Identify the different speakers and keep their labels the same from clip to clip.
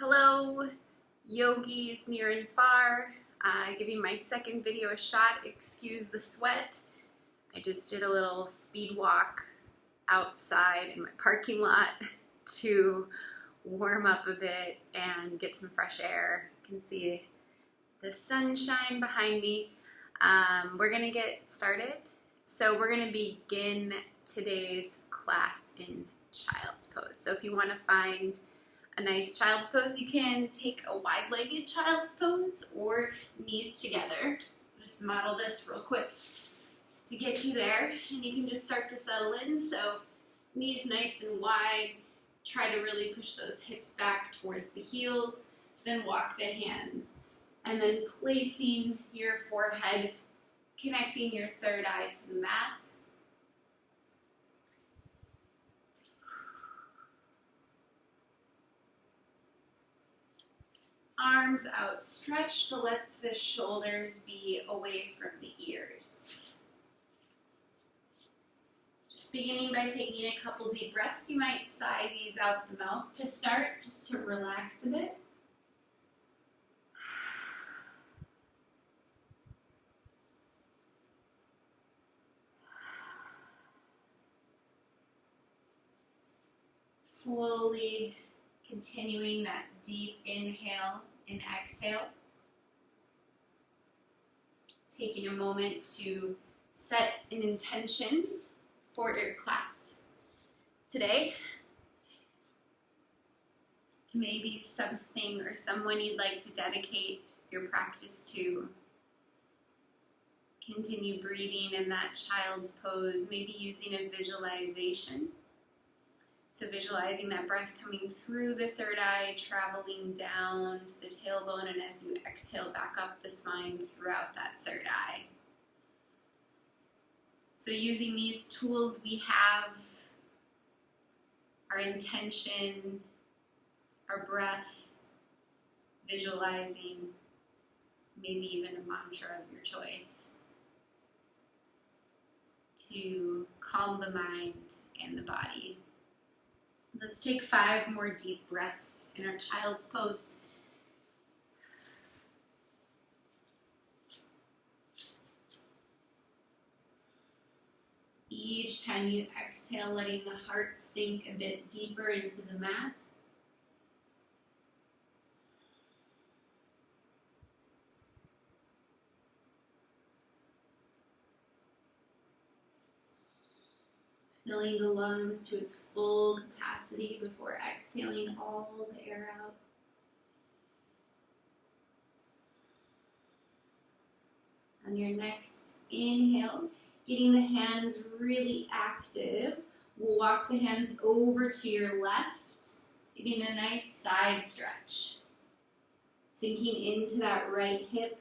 Speaker 1: Hello, yogis near and far. Giving my second video a shot. Excuse the sweat. I just did a little speed walk outside in my parking lot to warm up a bit and get some fresh air. You can see the sunshine behind me. We're gonna get started. So we're gonna begin today's class in child's pose. So if you wanna find a nice child's pose, you can take a wide-legged child's pose or knees together. I'll just model this real quick to get you there, and you can just start to settle in. So knees nice and wide, try to really push those hips back towards the heels, then walk the hands, and then placing your forehead, connecting your third eye to the mat. Arms outstretched, but let the shoulders be away from the ears. Just beginning by taking a couple deep breaths. You might sigh these out the mouth to start, just to relax a bit. Slowly continuing that deep inhale and exhale. Taking a moment to set an intention for your class today. Maybe something or someone you'd like to dedicate your practice to. Continue breathing in that child's pose, maybe using a visualization. So visualizing that breath coming through the third eye, traveling down to the tailbone, and as you exhale back up the spine throughout that third eye. So using these tools we have, our intention, our breath, visualizing, maybe even a mantra of your choice, to calm the mind and the body. Let's take 5 more deep breaths in our child's pose. Each time you exhale, letting the heart sink a bit deeper into the mat. Filling the lungs to its full capacity before exhaling all the air out. On your next inhale, getting the hands really active, we'll walk the hands over to your left, getting a nice side stretch. Sinking into that right hip.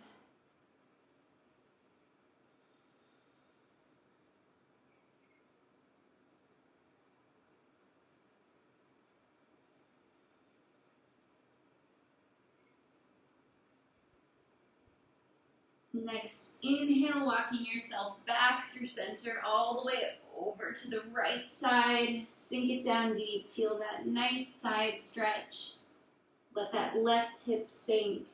Speaker 1: Next inhale, walking yourself back through center all the way over to the right side. Sink it down deep. Feel that nice side stretch. Let that left hip sink.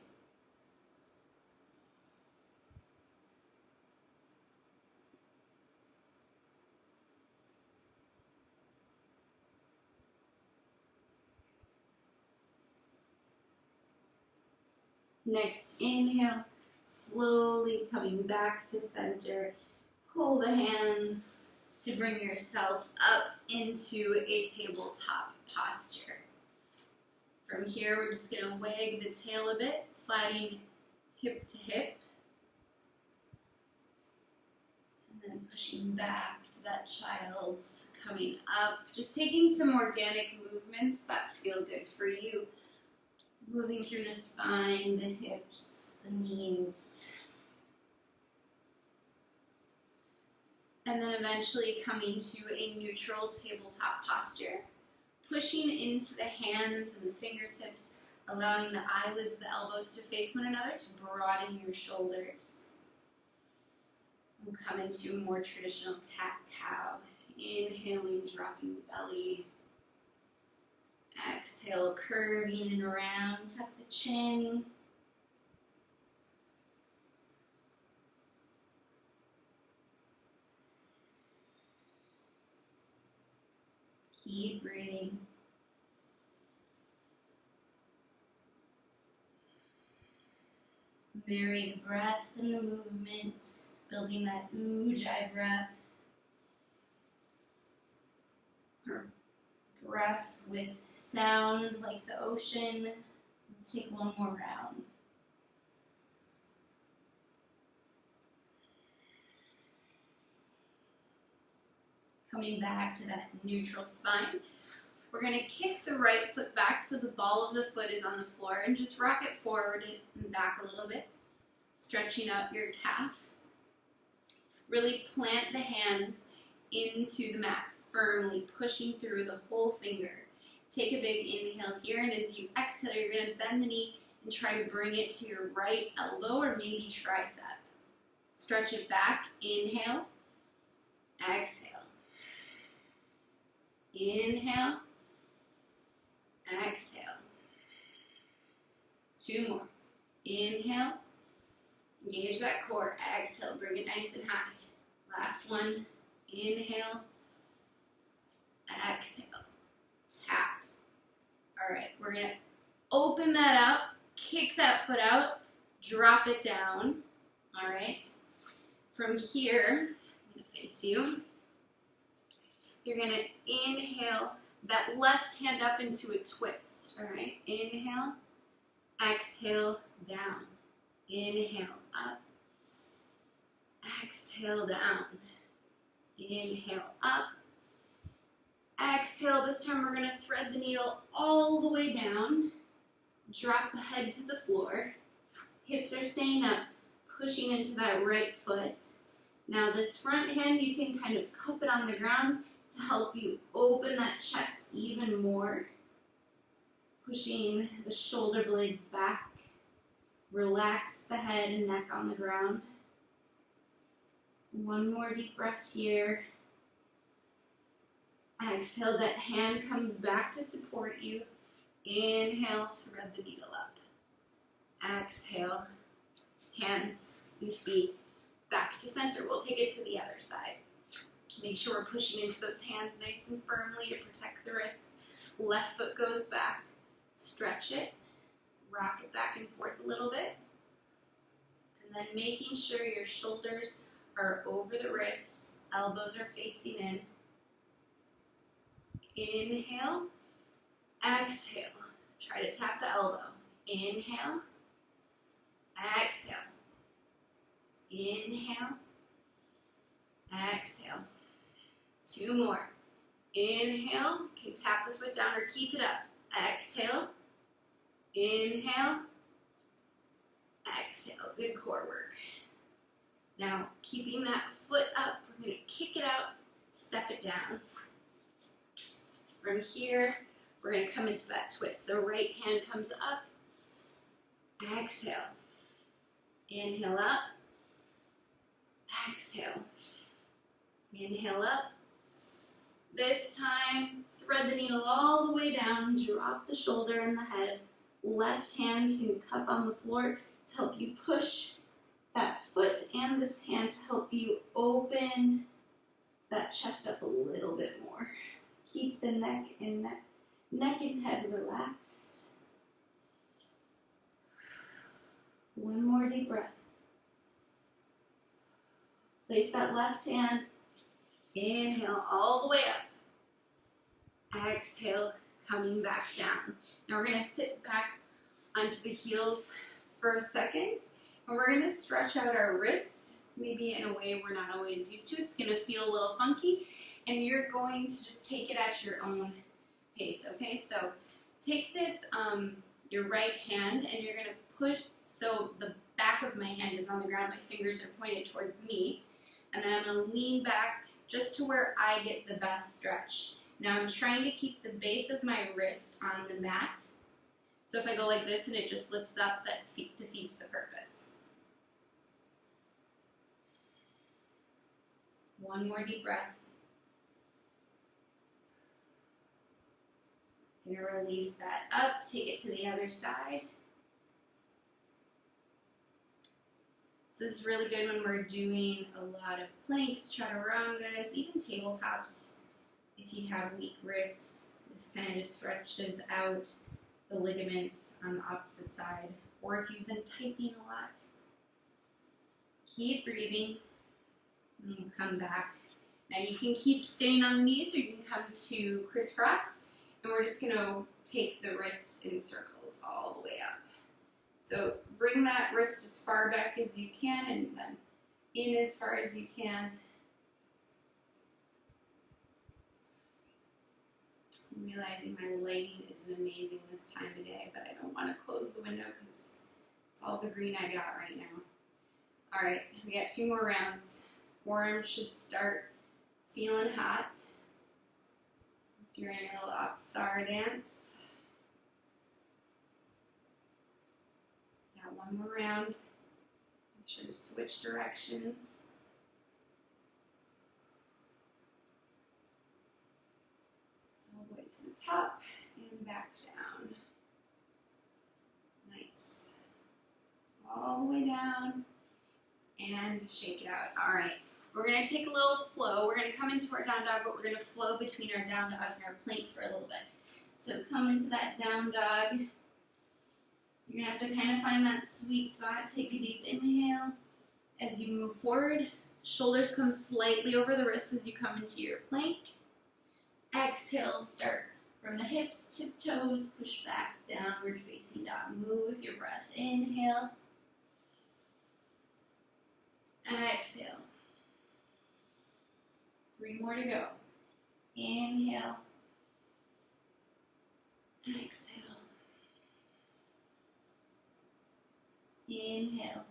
Speaker 1: Next inhale. Slowly coming back to center, pull the hands to bring yourself up into a tabletop posture. From here, we're just going to wag the tail a bit, sliding hip to hip, and then pushing back to that child's coming up. Just taking some organic movements that feel good for you. Moving through the spine, the hips, the knees, and then eventually coming to a neutral tabletop posture, pushing into the hands and the fingertips, allowing the eyelids of the elbows to face one another to broaden your shoulders. We'll come into a more traditional cat-cow, inhaling, dropping the belly,
Speaker 2: Exhale, curving and around, tuck the chin. Keep breathing. Marry the breath and the movement, building that ujjayi breath. Or breath with sound like the ocean. Let's take one more round. Coming back to that neutral spine. We're going to kick the right foot back so the ball of the foot is on the floor and just rock it forward and back a little bit, stretching out your calf. Really plant the hands into the mat, firmly pushing through the whole finger. Take a big inhale here, and as you exhale, you're going to bend the knee and try to bring it to your right elbow or maybe tricep. Stretch it back. Inhale. Exhale. Inhale. Exhale. 2 more. Inhale. Engage that core. Exhale. Bring it nice and high. Last one. Inhale. Exhale. Tap. All right. We're going to open that up. Kick that foot out. Drop it down. All right. From here, I'm going to face you. You're going to inhale that left hand up into a twist. All right. Inhale. Exhale. Down. Inhale. Up. Exhale. Down. Inhale. Up. Exhale. This time we're going to thread the needle all the way down. Drop the head to the floor. Hips are staying up, pushing into that right foot. Now this front hand, you can kind of cup it on the ground to help you open that chest even more. Pushing the shoulder blades back. Relax the head and neck on the ground. One more deep breath here. Exhale, that hand comes back to support you. Inhale, thread the needle up. Exhale, hands and feet back to center. We'll take it to the other side. Make sure we're pushing into those hands nice and firmly to protect the wrists. Left foot goes back. Stretch it. Rock it back and forth a little bit. And then making sure your shoulders are over the wrist. Elbows are facing in. Inhale. Exhale. Try to tap the elbow. Inhale. Exhale. Inhale. Exhale. 2 more. Inhale. Okay, tap the foot down or keep it up. Exhale. Inhale. Exhale. Good core work. Now, keeping that foot up, we're going to kick it out, step it down. From here, we're going to come into that twist. So right hand comes up. Exhale. Inhale up. Exhale. Inhale up. This time, thread the needle all the way down. Drop the shoulder and the head. Left hand can cup on the floor to help you push that foot and this hand to help you open that chest up a little bit more. Keep the neck and head relaxed. One more deep breath. Place that left hand. Inhale all the way up. Exhale, coming back down. Now we're going to sit back onto the heels for a second. And we're going to stretch out our wrists, maybe in a way we're not always used to. It's going to feel a little funky. And you're going to just take it at your own pace, okay? So take this, your right hand, and you're going to push, so the back of my hand is on the ground, my fingers are pointed towards me, and then I'm going to lean back just to where I get the best stretch. Now I'm trying to keep the base of my wrist on the mat, so if I go like this and it just lifts up, that defeats the purpose. One more deep breath. Gonna release that up, take it to the other side. So this is really good when we're doing a lot of planks, chaturangas, even tabletops. If you have weak wrists, this kind of just stretches out the ligaments on the opposite side. Or if you've been typing a lot, keep breathing, and we'll come back. Now you can keep staying on the knees, or you can come to crisscross, and we're just gonna take the wrists in circles all the way up. So bring that wrist as far back as you can, and then in as far as you can. I'm realizing my lighting isn't amazing this time of day, but I don't want to close the window because it's all the green I got right now. All right, we got 2 more rounds. Forearms should start feeling hot during a little Apsara dance. Got 1 more round. Make sure to switch directions. All the way to the top and back down. Nice. All the way down and shake it out. All right. We're going to take a little flow. We're going to come into our down dog, but we're going to flow between our down dog and our plank for a little bit. So come into that down dog. You're going to have to kind of find that sweet spot. Take a deep inhale as you move forward. Shoulders come slightly over the wrists as you come into your plank. Exhale, start from the hips, tiptoes, push back, downward facing dog. Move with your breath. Inhale. Exhale. 3 more to go. Inhale. Exhale. Inhale.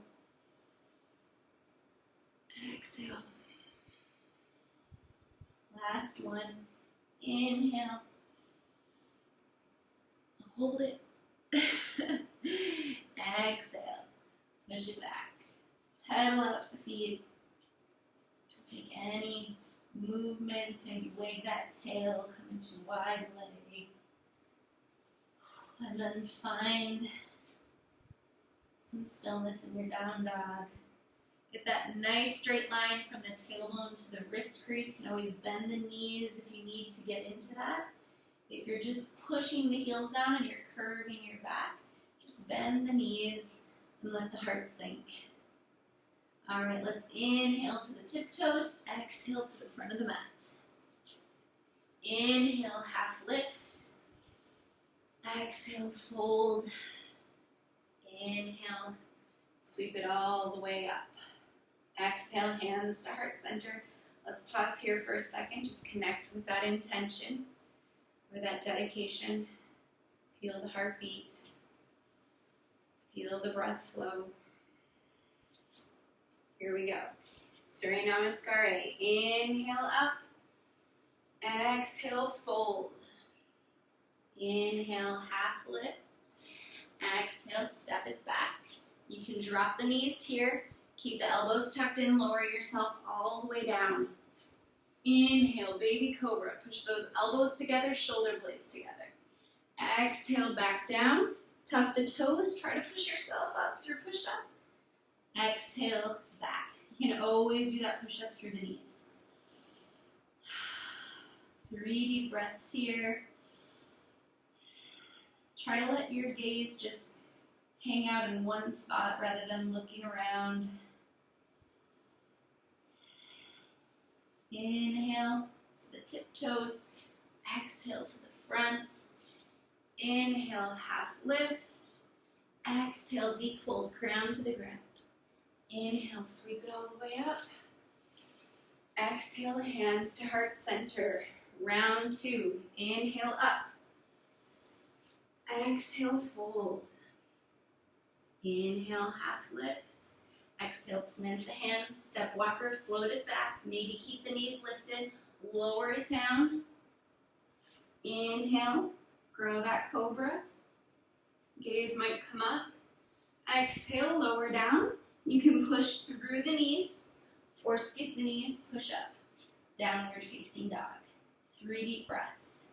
Speaker 2: Exhale. Last one. Inhale. Hold it. Exhale. Push it back. Pedal out the feet. Take any movements, maybe wag that tail, come into wide leg. And then find some stillness in your down dog. Get that nice straight line from the tailbone to the wrist crease. You can always bend the knees if you need to get into that. If you're just pushing the heels down and you're curving your back, just bend the knees and let the heart sink. All right, let's inhale to the tiptoes, exhale to the front of the mat. Inhale, half lift. Exhale, fold. Inhale, sweep it all the way up. Exhale, hands to heart center. Let's pause here for a second, just connect with that intention or that dedication. Feel the heartbeat. Feel the breath flow. Here we go. Surya Namaskar. Inhale up. Exhale, fold. Inhale, half lift. Exhale, step it back. You can drop the knees here. Keep the elbows tucked in. Lower yourself all the way down. Inhale, baby cobra. Push those elbows together, shoulder blades together. Exhale, back down. Tuck the toes. Try to push yourself up through push-up. Exhale, back. You can always do that push-up through the knees. 3 deep breaths here. Try to let your gaze just hang out in one spot rather than looking around. Inhale to the tiptoes. Exhale to the front. Inhale, half lift. Exhale, deep fold, crown to the ground. Inhale, sweep it all the way up. Exhale, hands to heart center. Round 2. Inhale, up. Exhale, fold. Inhale, half lift. Exhale, plant the hands, step walker, float it back. Maybe keep the knees lifted. Lower it down. Inhale, grow that cobra. Gaze might come up. Exhale, lower down. You can push through the knees or skip the knees, push up. Downward facing dog. 3 deep breaths.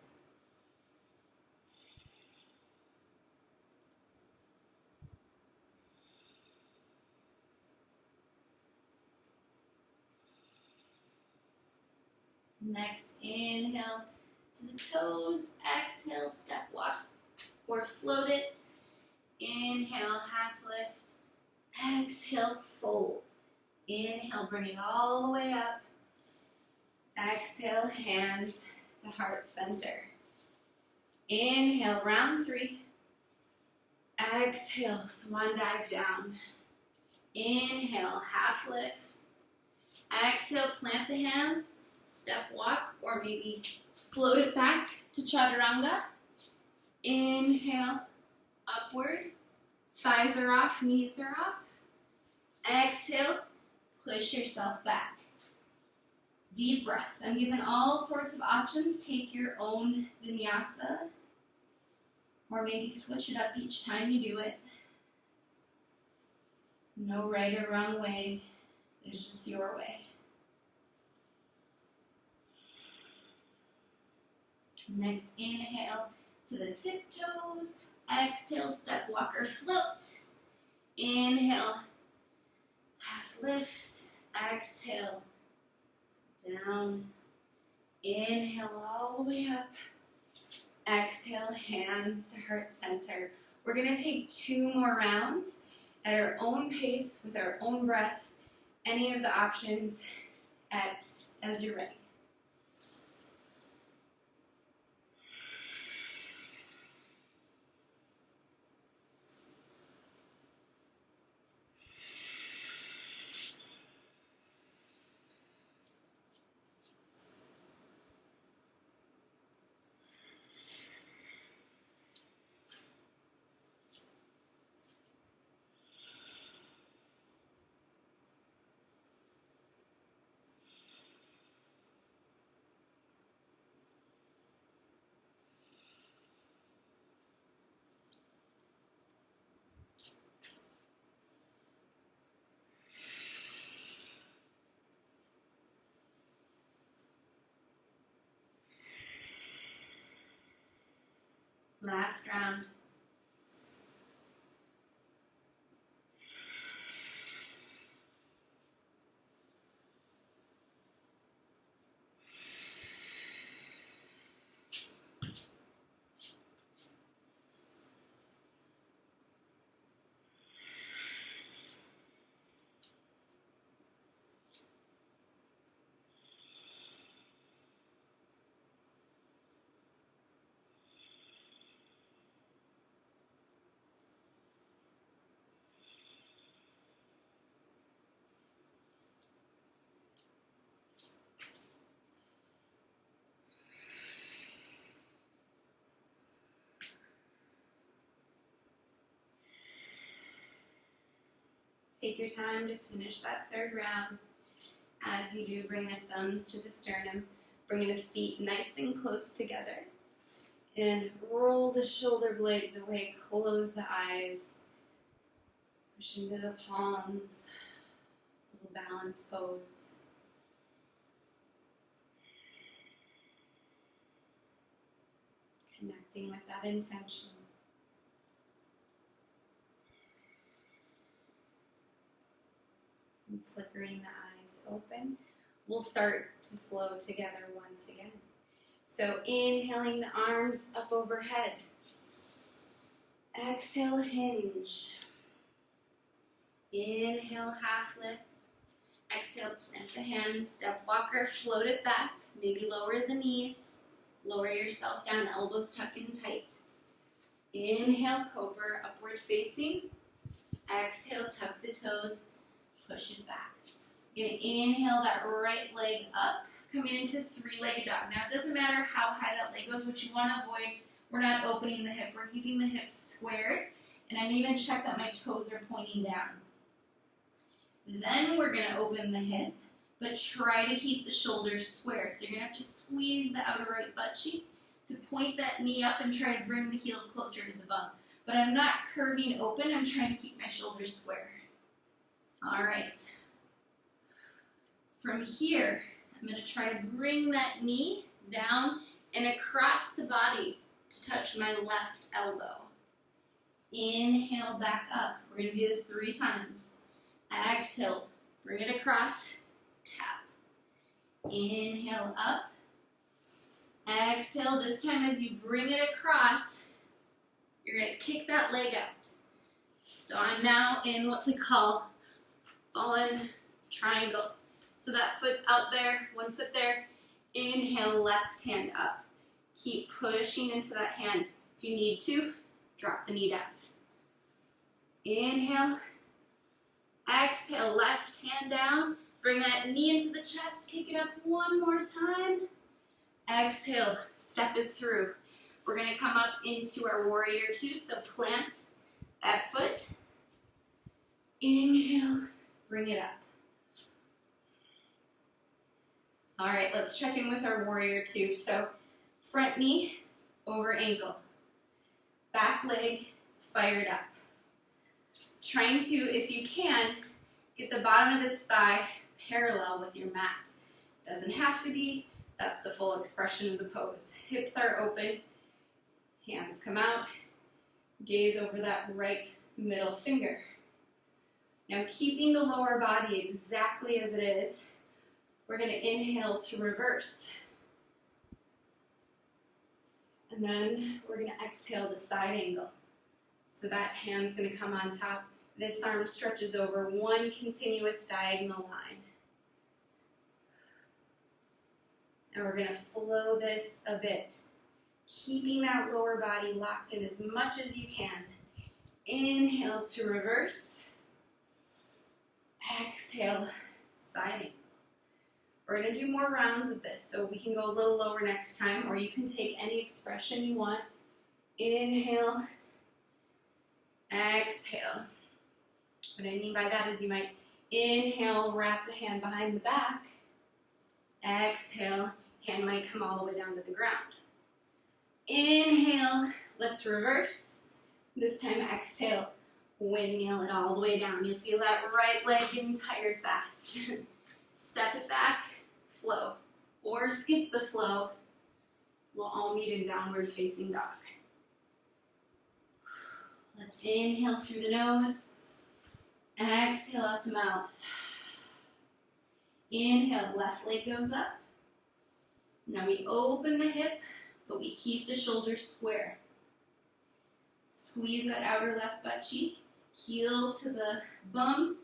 Speaker 2: Next, inhale to the toes. Exhale, step walk or float it. Inhale, half lift. Exhale, fold. Inhale, bring it all the way up. Exhale, hands to heart center. Inhale, round 3. Exhale, swan dive down. Inhale, half lift. Exhale, plant the hands, step walk, or maybe float it back to chaturanga. Inhale, upward. Thighs are off, knees are off. Exhale, push yourself back. Deep breaths. I'm giving all sorts of options. Take your own vinyasa, or maybe switch it up each time you do it. No right or wrong way. It's just your way. Next, inhale to the tiptoes. Exhale, step walk or float. Inhale, half lift. Exhale, down. Inhale all the way up. Exhale, hands to heart center. We're going to take 2 more rounds at our own pace with our own breath. Any of the options as you're ready. Last round. Take your time to finish that 3rd round. As you do, bring the thumbs to the sternum, bring the feet nice and close together, and roll the shoulder blades away, close the eyes, push into the palms, little balance pose. Connecting with that intention. And flickering the eyes open. We'll start to flow together once again. So inhaling the arms up overhead. Exhale, hinge. Inhale, half lift. Exhale, plant the hands, step walker, float it back. Maybe lower the knees. Lower yourself down, elbows tuck in tight. Inhale, cobra, upward facing. Exhale, tuck the toes, push it back. You're going to inhale that right leg up, coming into 3-legged dog. Now, it doesn't matter how high that leg goes. What you want to avoid, we're not opening the hip. We're keeping the hips squared. And I'm even check that my toes are pointing down. Then we're going to open the hip, but try to keep the shoulders squared. So you're going to have to squeeze the outer right butt cheek to point that knee up and try to bring the heel closer to the bum. But I'm not curving open. I'm trying to keep my shoulders square. All right. From here, I'm going to try to bring that knee down and across the body to touch my left elbow. Inhale back up. We're going to do this 3 times. Exhale, bring it across, tap. Inhale up, Exhale. This time as you bring it across, you're going to kick that leg out. So I'm now in what we call fallen triangle. So that foot's out there, one foot there. Inhale, left hand up. Keep pushing into that hand. If you need to, drop the knee down. Inhale. Exhale, left hand down. Bring that knee into the chest. Kick it up one more time. Exhale, step it through. We're going to come up into our warrior two. So plant that foot. Inhale, bring it up. All right, let's check in with our warrior two. So front knee over ankle. Back leg fired up. Trying to, if you can, get the bottom of this thigh parallel with your mat. Doesn't have to be. That's the full expression of the pose. Hips are open. Hands come out. Gaze over that right middle finger. Now keeping the lower body exactly as it is, we're going to inhale to reverse. And then we're going to exhale the side angle. So that hand's going to come on top. This arm stretches over one continuous diagonal line. And we're going to flow this a bit, keeping that lower body locked in as much as you can. Inhale to reverse. Exhale, side angle. We're going to do more rounds of this, so we can go a little lower next time, or you can take any expression you want. Inhale, exhale. What I mean by that is you might inhale, wrap the hand behind the back. Exhale, hand might come all the way down to the ground. Inhale, let's reverse. This time exhale, windmill it all the way down. You'll feel that right leg getting tired fast. Step it back, flow. Or skip the flow. We'll all meet in downward facing dog. Let's inhale through the nose. Exhale up the mouth. Inhale, left leg goes up. Now we open the hip, but we keep the shoulders square. Squeeze that outer left butt cheek. Heel to the bum.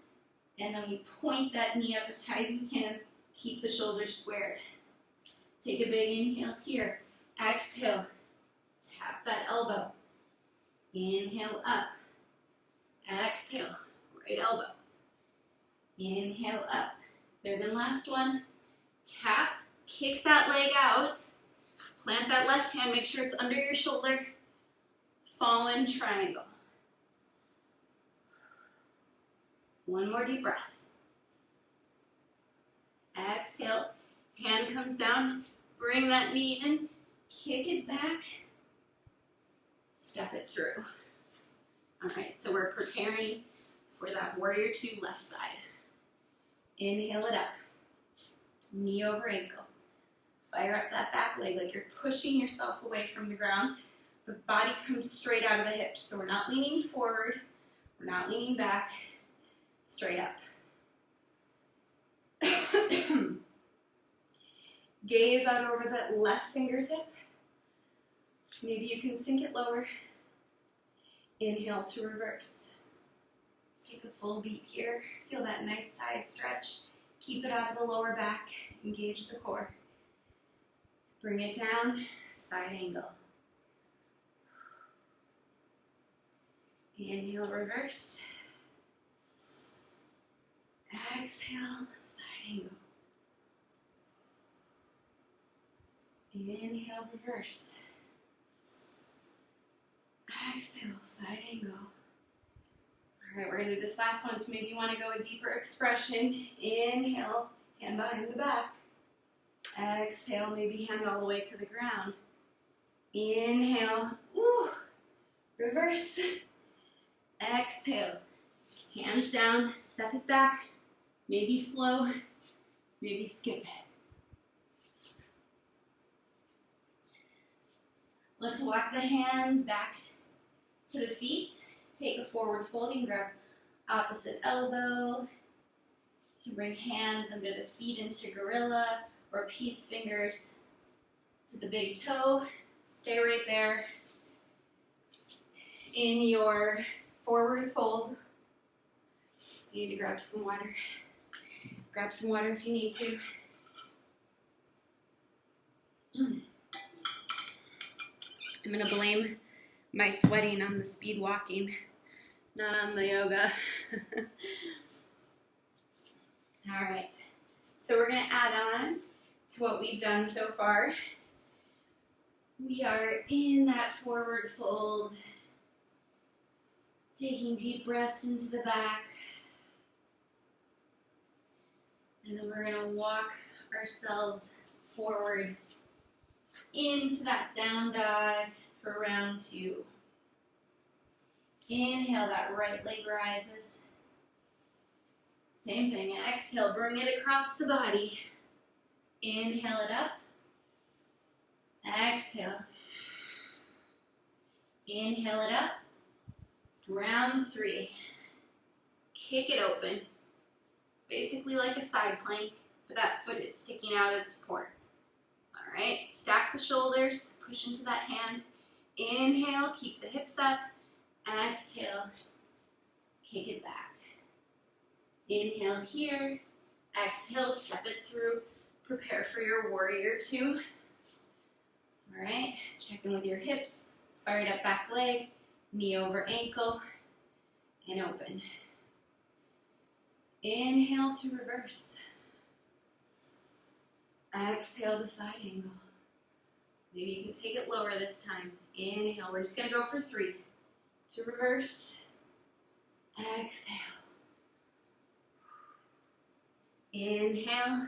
Speaker 2: And then we point that knee up as high as you can. Keep the shoulders squared. Take a big inhale here. Exhale. Tap that elbow. Inhale up. Exhale. Right elbow. Inhale up. Third and last one. Tap. Kick that leg out. Plant that left hand. Make sure it's under your shoulder. Fallen triangle. One more deep breath. Exhale. Hand comes down. Bring that knee in. Kick it back. Step it through. All right, so we're preparing for that warrior two left side. Inhale it up. Knee over ankle. Fire up that back leg like you're pushing yourself away from the ground. The body comes straight out of the hips. So we're not leaning forward. We're not leaning back. Straight up. Gaze out over that left fingertip. Maybe you can sink it lower. Inhale to reverse. Let's take a full beat here. Feel that nice side stretch. Keep it out of the lower back. Engage the core. Bring it down. Side angle. Inhale, reverse. Exhale, side angle. Inhale, reverse. Exhale, side angle. All right, we're going to do this last one, so maybe you want to go a deeper expression. Inhale, hand behind the back. Exhale, maybe hand all the way to the ground. Inhale, reverse. Exhale, hands down, step it back. Maybe flow, maybe skip it. Let's walk the hands back to the feet. Take a forward folding, grab opposite elbow. You can bring hands under the feet into gorilla or peace fingers to the big toe. Stay right there in your forward fold. You need to grab some water. Grab some water if you need to. I'm gonna blame my sweating on the speed walking, not on the yoga. All right, so we're gonna add on to what we've done so far. We are in that forward fold, taking deep breaths into the back. And then we're gonna walk ourselves forward into that down dog for round 2. Inhale, that right leg rises. Same thing, exhale, bring it across the body. Inhale it up. Exhale. Inhale it up. Round 3. Kick it open. Basically like a side plank, but that foot is sticking out as support. All right, stack the shoulders, push into that hand. Inhale, keep the hips up. Exhale, kick it back. Inhale here. Exhale, step it through. Prepare for your warrior 2. All right, check in with your hips. Fired up back leg, knee over ankle, and open. Inhale to reverse. Exhale to side angle. Maybe you can take it lower this time. Inhale, we're just gonna go for 3. To reverse. Exhale. Inhale.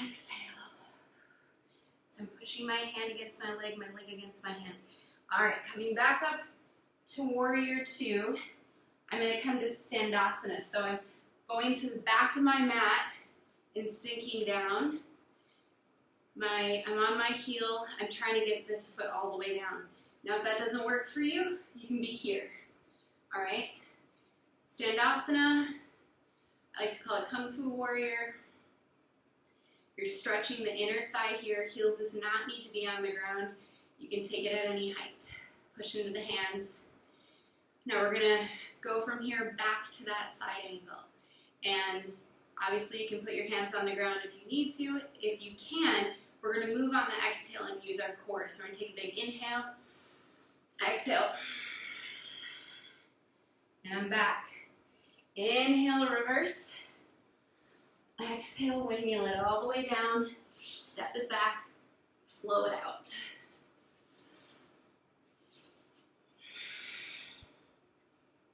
Speaker 2: Exhale. So I'm pushing my hand against my leg against my hand. All right, coming back up to warrior 2. I'm going to come to Standasana. So I'm going to the back of my mat and sinking down. I'm on my heel. I'm trying to get this foot all the way down. Now if that doesn't work for you, you can be here. All right? Standasana. I like to call it Kung Fu Warrior. You're stretching the inner thigh here. Heel does not need to be on the ground. You can take it at any height. Push into the hands. Now we're going to go from here back to that side angle. And obviously you can put your hands on the ground if you need to. If you can, we're going to move on the exhale and use our core. So we're going to take a big inhale. Exhale. And I'm back. Inhale, reverse. Exhale, windmill it all the way down. Step it back. Flow it out.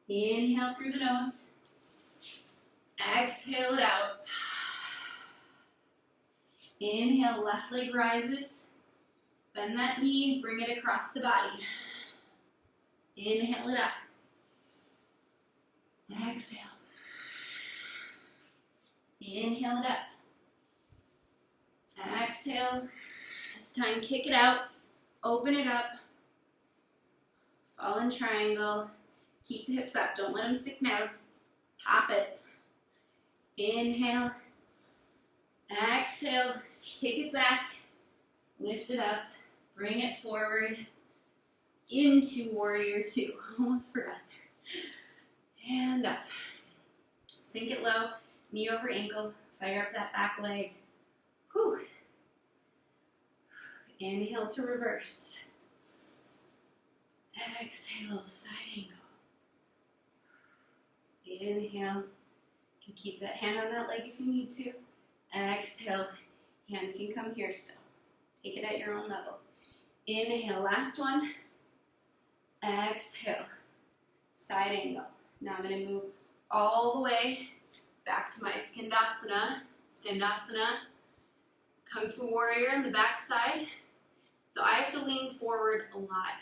Speaker 2: Inhale through the nose. Exhale it out. Inhale, left leg rises. Bend that knee, bring it across the body. Inhale it up. Exhale. Inhale it up. Exhale. This time, kick it out. Open it up. Fall in triangle. Keep the hips up. Don't let them sink down. Hop it. Inhale. Exhale. Kick it back. Lift it up. Bring it forward. Into warrior 2. Almost forgot there. And up. Sink it low. Knee over ankle. Fire up that back leg. Whew. Inhale to reverse. Exhale, side angle. Inhale. You can keep that hand on that leg if you need to. Exhale. Hand can come here still. Take it at your own level. Inhale, last one. Exhale. Side angle. Now I'm going to move all the way back to my Skandasana. Standasana. Kung Fu Warrior on the back side. So I have to lean forward a lot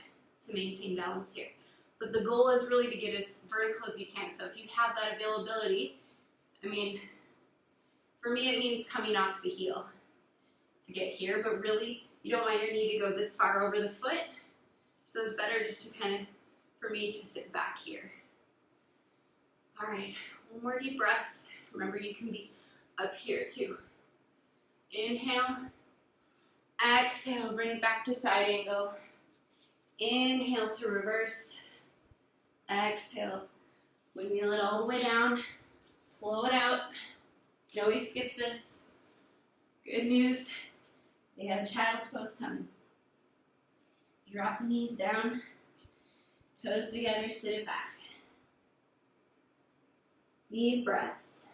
Speaker 2: to maintain balance here. But the goal is really to get as vertical as you can. So if you have that availability, I mean, for me it means coming off the heel to get here, but really you don't want your knee to go this far over the foot. So it's better just to kind of, for me, to sit back here. All right, one more deep breath. Remember, you can be up here too. Inhale,
Speaker 1: Exhale, bring it back to side angle. Inhale to reverse. Exhale, windmill it all the way down. Flow it out. You can always skip this. Good news, they have child's pose coming. Drop the knees down, toes together, sit it back. Deep breaths.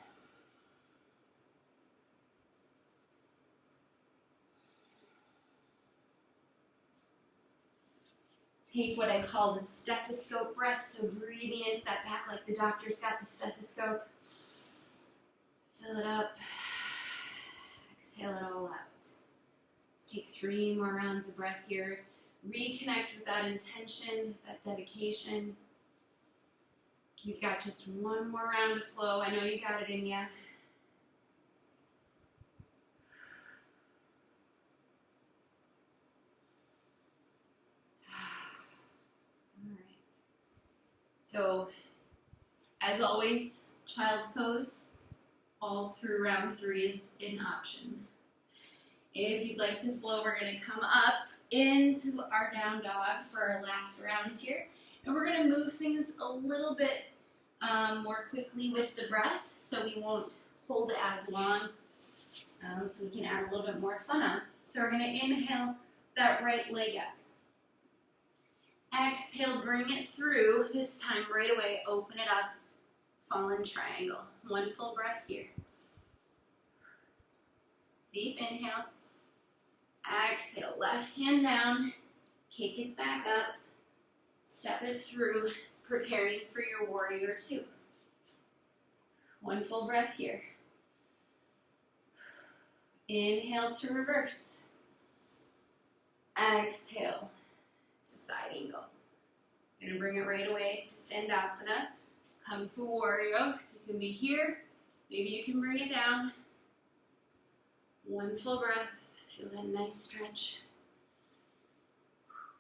Speaker 1: Take what I call the stethoscope breath, so breathing into that back like the doctor's got the stethoscope. Fill it up. Exhale it all out. Let's take 3 more rounds of breath here. Reconnect with that intention, that dedication. We've got just 1 more round of flow. I know you got it in ya. So, as always, child's pose, all through round 3 is an option. If you'd like to flow, we're going to come up into our down dog for our last round here. And we're going to move things a little bit more quickly with the breath, so we won't hold it as long, so we can add a little bit more fun on. So we're going to inhale that right leg up. Exhale, bring it through. This time, right away, open it up. Fallen triangle. 1 full breath here. Deep inhale. Exhale, left hand down. Kick it back up. Step it through, preparing for your warrior 2. 1 full breath here. Inhale to reverse. Exhale to side angle. I'm going to bring it right away to Standasana. Kung Fu Warrior. You can be here. Maybe you can bring it down. 1 full breath. Feel that nice stretch.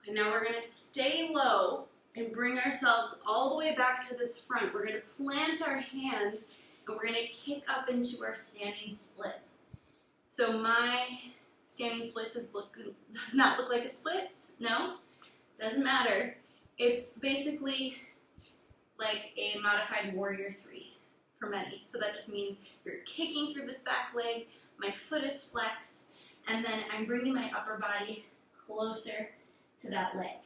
Speaker 1: And now we're going to stay low and bring ourselves all the way back to this front. We're going to plant our hands and we're going to kick up into our standing split. So my standing split does not look like a split. No, doesn't matter. It's basically like a modified warrior 3 for many. So that just means you're kicking through this back leg, my foot is flexed, and then I'm bringing my upper body closer to that leg.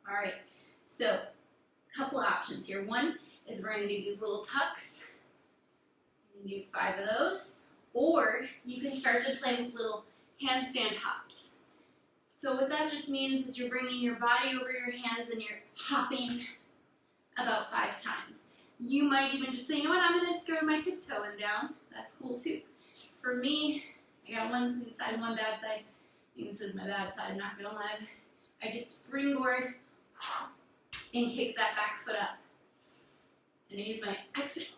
Speaker 1: All right, so a couple options here. One is we're going to do these little tucks. You can do 5 of those, or you can start to play with little handstand hops. So what that just means is you're bringing your body over your hands and you're hopping about 5 times. You might even just say, you know what, I'm going to just go to my tiptoe and down. That's cool too. For me, I got one good side, one bad side. I think this is my bad side, I'm not going to lie. I just springboard and kick that back foot up. And I use my exit.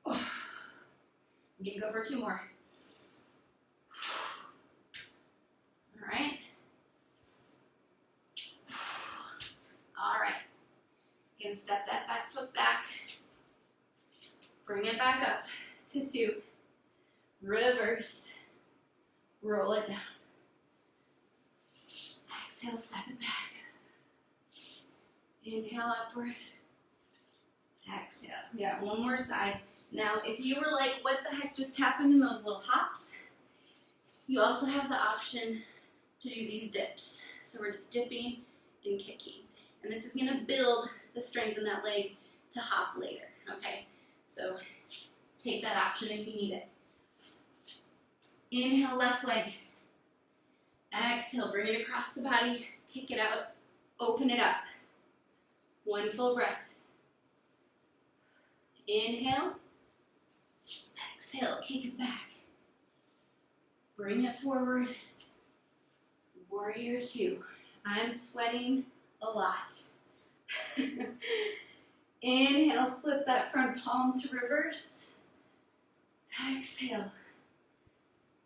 Speaker 1: I'm going to go for 2 more. All right. All right. Going to step that back foot back. Bring it back up to 2. Reverse. Roll it down. Exhale, step it back. Inhale upward. Exhale. We got 1 more side. Now, if you were like, what the heck just happened in those little hops? You also have the option to do these dips. So we're just dipping and kicking. And this is going to build the strength in that leg to hop later, okay? So take that option if you need it. Inhale, left leg. Exhale, bring it across the body, kick it out, open it up. 1 full breath. Inhale. Exhale, kick it back. Bring it forward. Warrior 2. I'm sweating a lot. Inhale, flip that front palm to reverse. Exhale.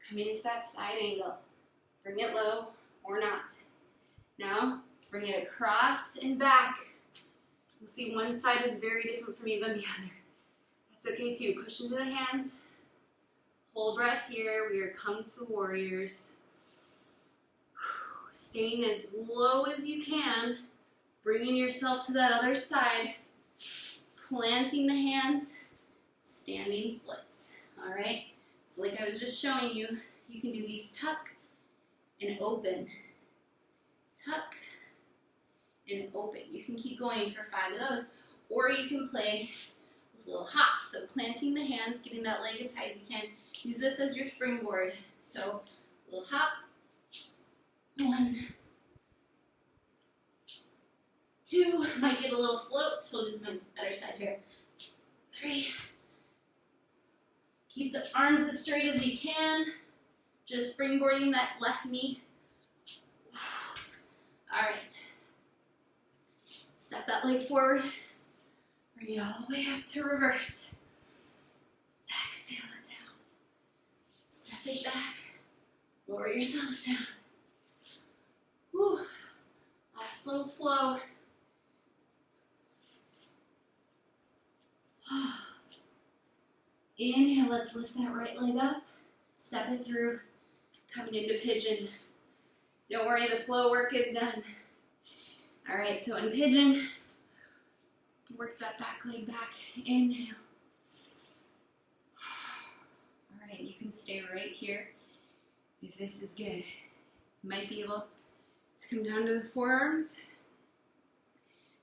Speaker 1: Come into that side angle. Bring it low or not. Now, bring it across and back. You'll see one side is very different for me than the other. That's okay too. Push into the hands.
Speaker 2: Whole breath here. We are Kung Fu warriors. Staying as low as you can, bringing yourself to that other side, planting the hands, standing splits. All right? So like I was just showing you, you can do these tuck and open. Tuck and open. You can keep going for 5 of those, or you can play with little hops. So planting the hands, getting that leg as high as you can. Use this as your springboard. So little hop. 1, 2, might get a little float. Told you it's my better side here. 3. Keep the arms as straight as you can. Just springboarding that left knee. All right. Step that leg forward. Bring it all the way up to reverse. Exhale it down. Step it back. Lower yourself down. Whew. Last little flow. Inhale, let's lift that right leg up. Step it through. Coming into pigeon. Don't worry, the flow work is done. All right, so in pigeon, work that back leg back. Inhale. All right, you can stay right here if this is good. You might be able to come down to the forearms.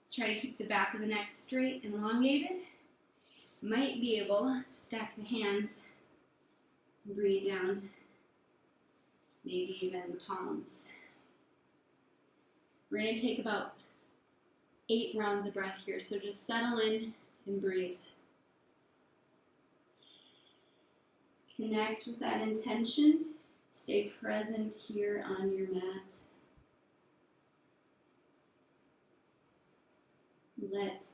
Speaker 2: Just try to keep the back of the neck straight and elongated. Might be able to stack the hands and breathe down, maybe even the palms. We're going to take about 8 rounds of breath here, so just settle in and breathe. Connect with that intention. Stay present here on your mat. Let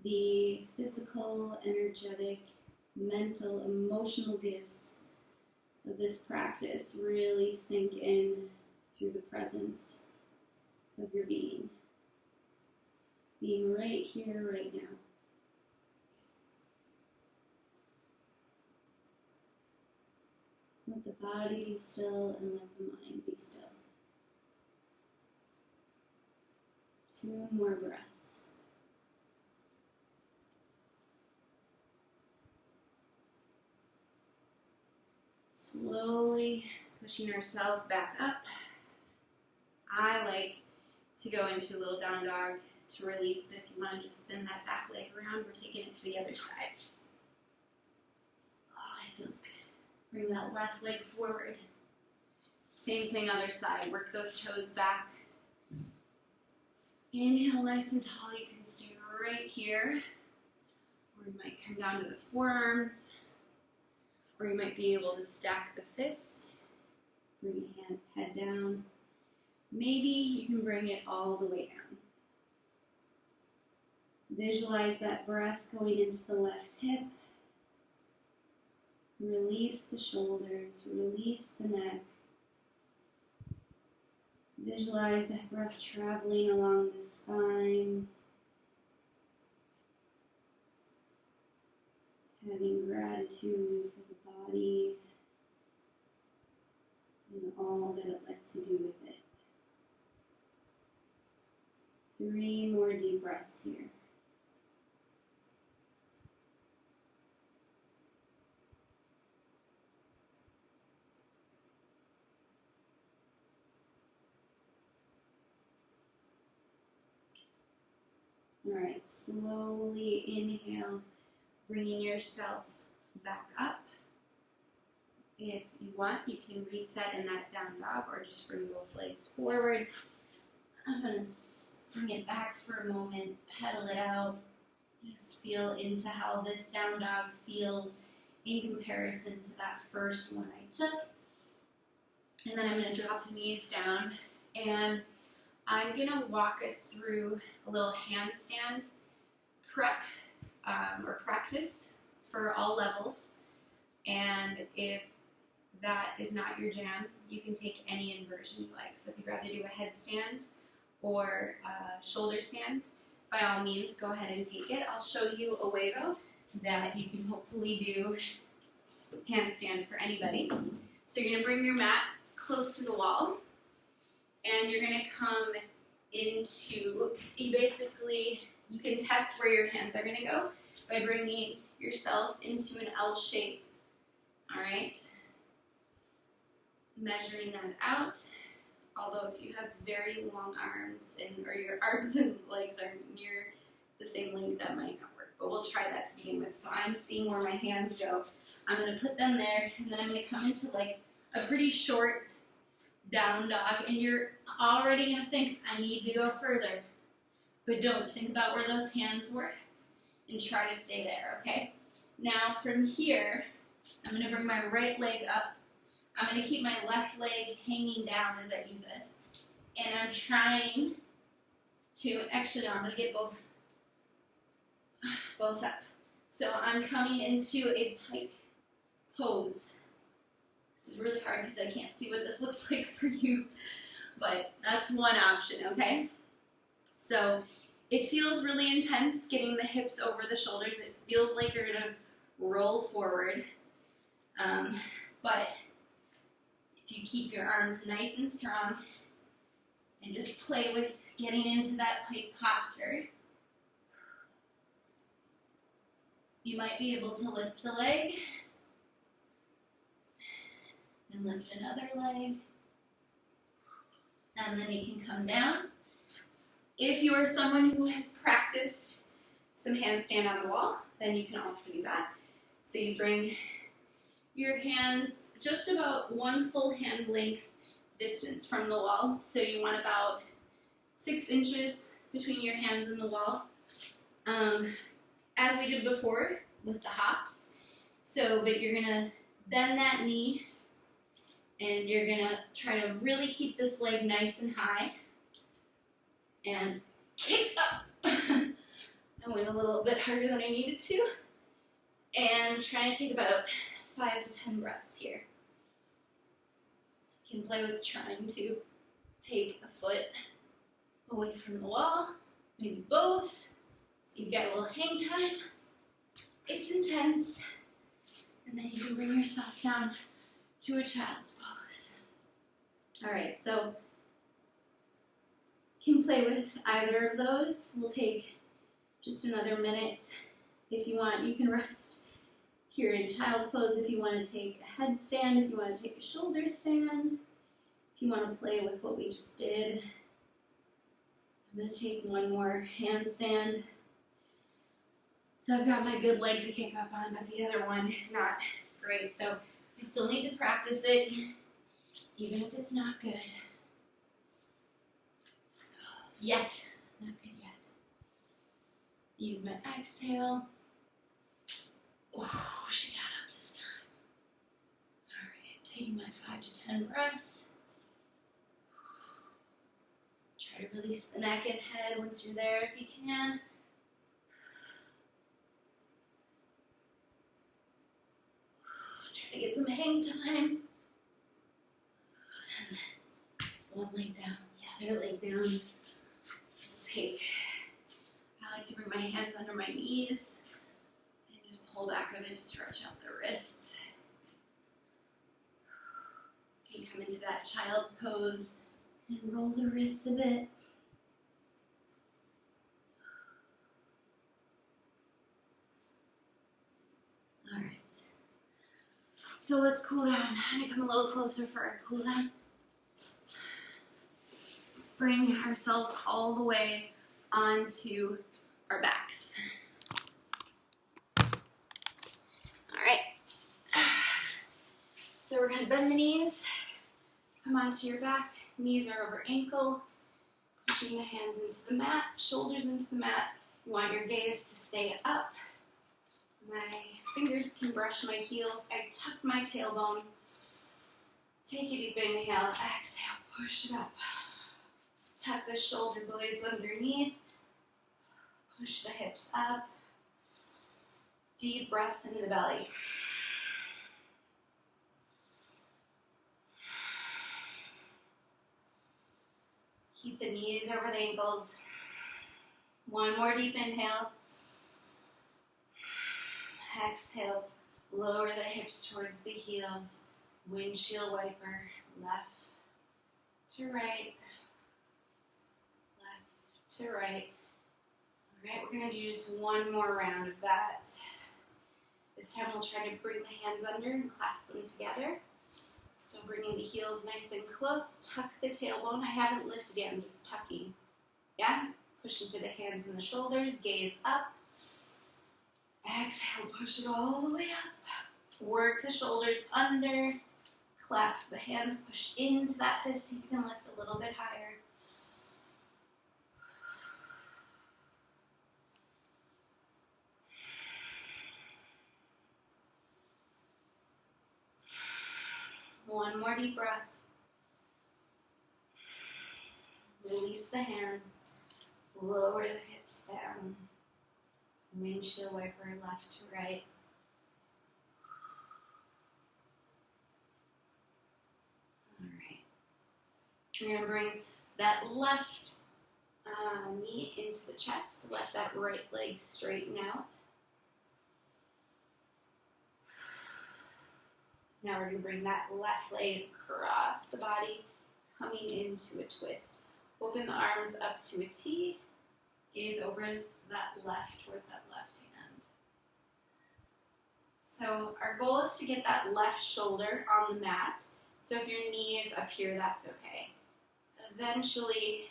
Speaker 2: the physical, energetic, mental, emotional gifts of this practice really sink in through the presence of your being. Being right here, right now. Let the body be still and let the mind be still. 2 more breaths. Slowly pushing ourselves back up. I like to go into a little down dog to release, but if you want to just spin that back leg around, we're taking it to the other side. Oh, that feels good. Bring that left leg forward. Same thing, other side. Work those toes back. Inhale nice and tall. You can stay right here. Or you might come down to the forearms. Or you might be able to stack the fists. Bring your head down. Maybe you can bring it all the way down. Visualize that breath going into the left hip. Release the shoulders, release the neck. Visualize that breath traveling along the spine. Having gratitude for the body and all that it lets you do with it. 3 more deep breaths here. All right, slowly inhale, bringing yourself back up. If you want, you can reset in that down dog or just bring both legs forward. I'm going to bring it back for a moment, pedal it out. Just feel into how this down dog feels in comparison to that first one I took. And then I'm going to drop the knees down and I'm going to walk us through a little handstand prep or practice for all levels. And if that is not your jam, you can take any inversion you like. So if you'd rather do a headstand or a shoulder stand, by all means, go ahead and take it. I'll show you a way, though, that you can hopefully do
Speaker 1: handstand for anybody. So you're gonna bring your mat close to the wall, and you're gonna come into, you can test where your hands are gonna go by bringing yourself into an L shape, all right? Measuring that out. Although if you have very long arms or your arms and legs are near the same length, that might not work. But we'll try that to begin with. So I'm seeing where my hands go. I'm gonna put them there, and then I'm gonna come into like a pretty short down dog, and you're already gonna think, I need to go further. But don't think about where those hands were, and try to stay there, okay? Now from here, I'm gonna bring my right leg up. I'm going to keep my left leg hanging down as I do this. And I'm trying to, actually no, I'm going to get both up. So I'm coming into a pike pose. This is really hard because I can't see what this looks like for you. But that's one option, okay? So it feels really intense getting the hips over the shoulders. It feels like you're going to roll forward. But if you keep your arms nice and strong and just play with getting into that pike posture, you might be able to lift the leg and lift another leg, and then you can come down. If you are someone who has practiced some handstand on the wall, then you can also do that. So you bring your hands just about one full hand length distance from the wall. So you want about 6 inches between your hands and the wall. As we did before with the hops. But you're gonna bend that knee, and you're gonna try to really keep this leg nice and high. And kick up. I went a little bit harder than I needed to. And try to take about 5 to 10 breaths here. You can play with trying to take a foot away from the wall, maybe both. So you've got a little hang time. It's intense. And then you can bring yourself down to a child's pose. All right, so you can play with either of those. We'll take just another minute. If you want, you can rest here in child's pose if you want to take a headstand, if you want to take a shoulder stand, if you want to play with what we just did. I'm going to take one more handstand. So I've got my good leg to kick up on, but the other one is not great. So I still need to practice it, even if it's not good. Yet. Not good yet. Use my exhale. Oh, she got up this time. All right, taking my 5 to 10 breaths. Try to release the neck and head once you're there if you can. Try to get some hang time. And then one leg down, the other leg down. I like to bring my hands under my knees and just pull back a bit to stretch out the wrists. You can come into that child's pose and roll the wrists a bit. All right. So let's cool down. I'm gonna come a little closer for our cool down. Let's bring ourselves all the way onto our backs. All right. So we're gonna bend the knees, come onto your back, knees are over ankle, pushing the hands into the mat, shoulders into the mat. You want your gaze to stay up. My fingers can brush my heels. I tuck my tailbone. Take a deep inhale, exhale, push it up. Tuck the shoulder blades underneath. Push the hips up. Deep breaths into the belly. Keep the knees over the ankles. One more deep inhale. Exhale,
Speaker 2: Lower the hips towards the heels. Windshield wiper, left to right, left to right. All right, we're going to do just one more round of that. This time we'll try to bring the hands under and clasp them together. So bringing the heels nice and close, tuck the tailbone. I haven't lifted yet, I'm just tucking. Yeah, push into the hands and the shoulders, gaze up. Exhale, push it all the way up. Work the shoulders under, clasp the hands, push into that fist, see if you can lift a little bit higher. One more deep breath. Release the hands, lower the hips down. Windshield wiper left to right. All right. We're going to bring that left knee into the chest. Let that right leg straighten out. Now we're going to bring that left leg across the body, coming into a twist. Open the arms up to a T. Gaze over that left towards that left hand. So our goal is to get that left shoulder on the mat. So if your knee is up here, that's okay. Eventually,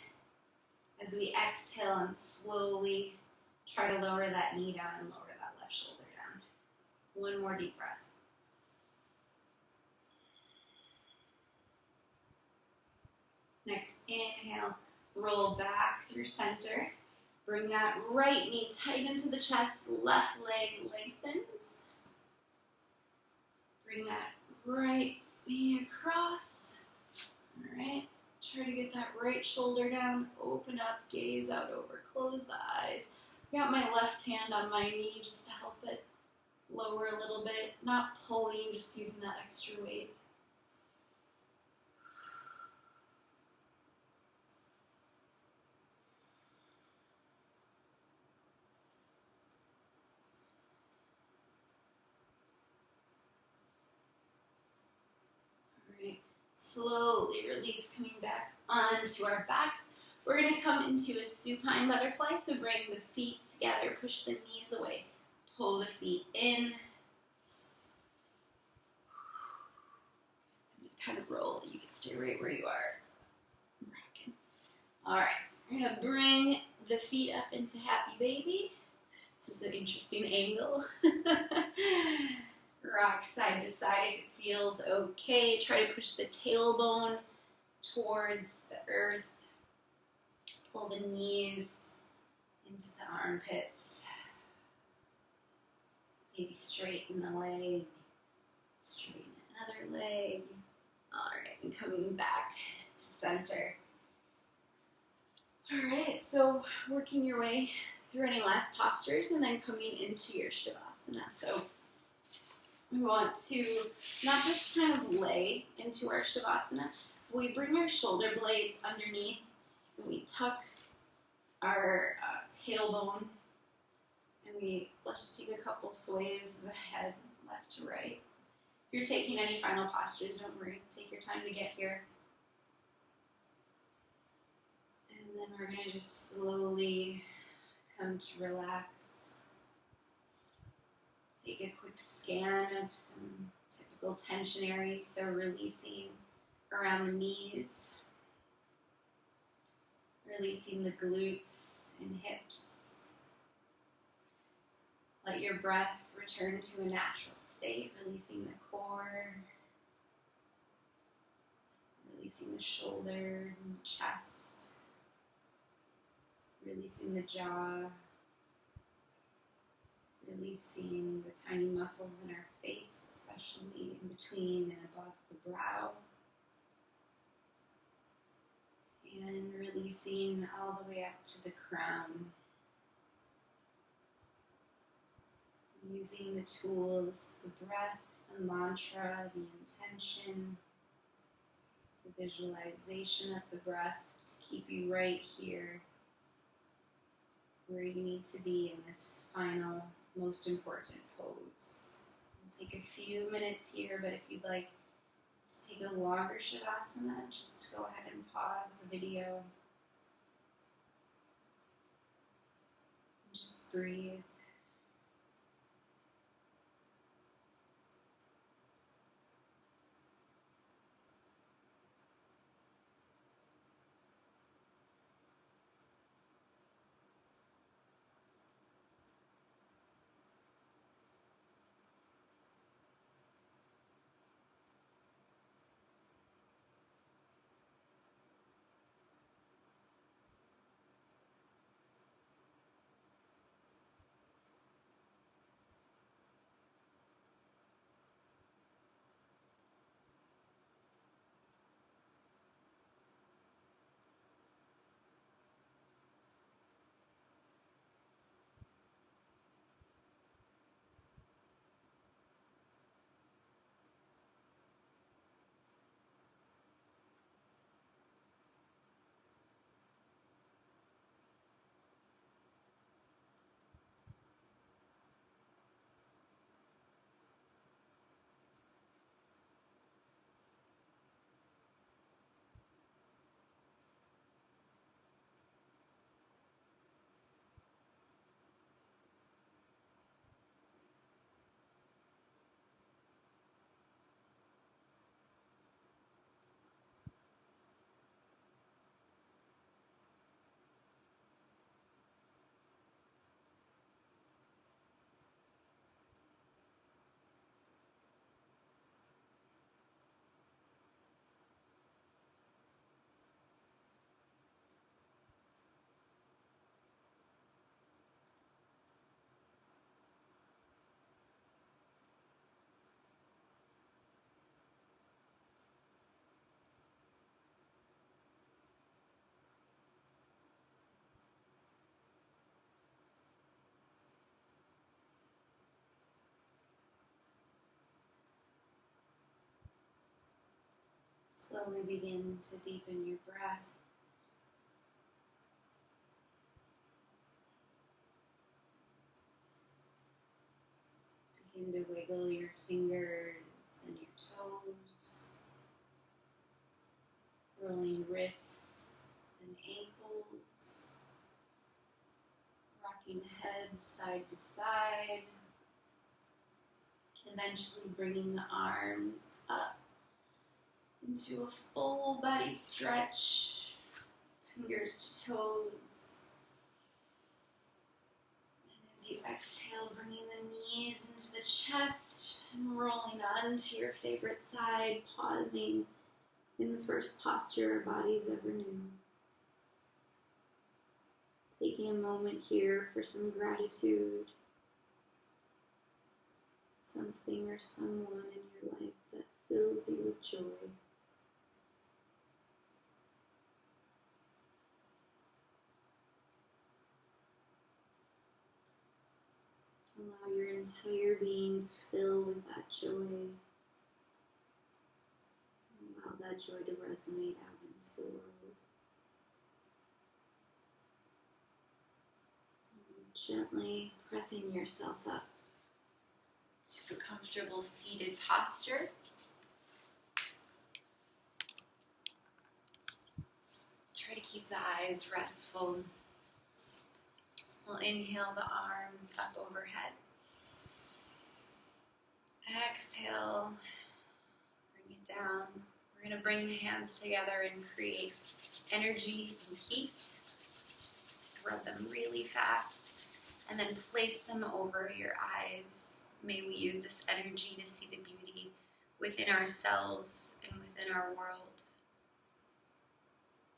Speaker 2: as we exhale and slowly try to lower that knee down and lower that left shoulder down. One more deep breath. Next, inhale, roll back through center. Bring that right knee tight into the chest, left leg lengthens. Bring that right knee across. All right, try to get that right shoulder down, open up, gaze out over, close the eyes. I got my left hand on my knee just to help it lower a little bit, not pulling, just using that extra weight. Slowly release, coming back onto our backs. We're going to come into a supine butterfly, so bring the feet together, push the knees away, pull the feet in. Kind of roll, you can stay right where you are. Rocking. All right, we're going to bring the feet up into happy baby. This is an interesting angle. Rock side to side if it feels okay. Try to push the tailbone towards the earth. Pull the knees into the armpits. Maybe straighten the leg. Straighten another leg. All right, and coming back to center. All right, so working your way through any last postures and then coming into your Shavasana. So we want to not just kind of lay into our Shavasana. We bring our shoulder blades underneath and we tuck our tailbone and let's just take a couple sways of the head left to right. If you're taking any final postures, don't worry. Take your time to get here. And then we're going to just slowly come to relax. Take a quick scan of some typical tension areas, so releasing around the knees, releasing the glutes and hips. Let your breath return to a natural state, releasing the core, releasing the shoulders and the chest, releasing the jaw, releasing the tiny muscles in our face, especially in between and above the brow. And releasing all the way up to the crown. Using the tools, the breath, the mantra, the intention, the visualization of the breath to keep you right here where you need to be in this final, most important pose. take a few minutes here, but if you'd like to take a longer Shavasana, just go ahead and pause the video. And just breathe. Slowly begin to deepen your breath. Begin to wiggle your fingers and your toes, rolling wrists and ankles, rocking head side to side, eventually bringing the arms up into a full body stretch, fingers to toes. And as you exhale, bringing the knees into the chest and rolling onto your favorite side, pausing in the first posture our bodies ever knew. Taking a moment here for some gratitude, something or someone in your life that fills you with joy. Allow your entire being to fill with that joy. Allow that joy to resonate out into the world. And gently pressing yourself up to a comfortable seated posture. Try to keep the eyes restful. We'll inhale the arms up overhead. Exhale, bring it down. We're going to bring the hands together and create energy and heat. Scrub them really fast. And then place them over your eyes. May we use this energy to see the beauty within ourselves and within our world.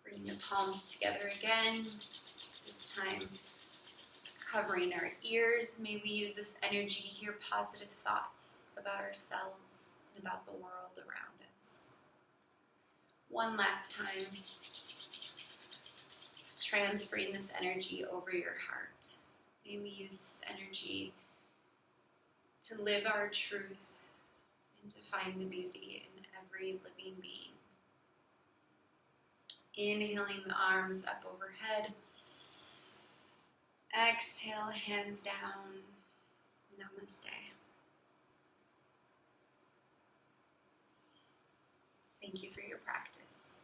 Speaker 2: Bringing the palms together again. This time covering our ears. May we use this energy to hear positive thoughts about ourselves and about the world around us. One last time, transferring this energy over your heart. May we use this energy to live our truth and to find the beauty in every living being. Inhaling the arms up overhead. Exhale, hands down. Namaste.
Speaker 1: Thank you for your practice.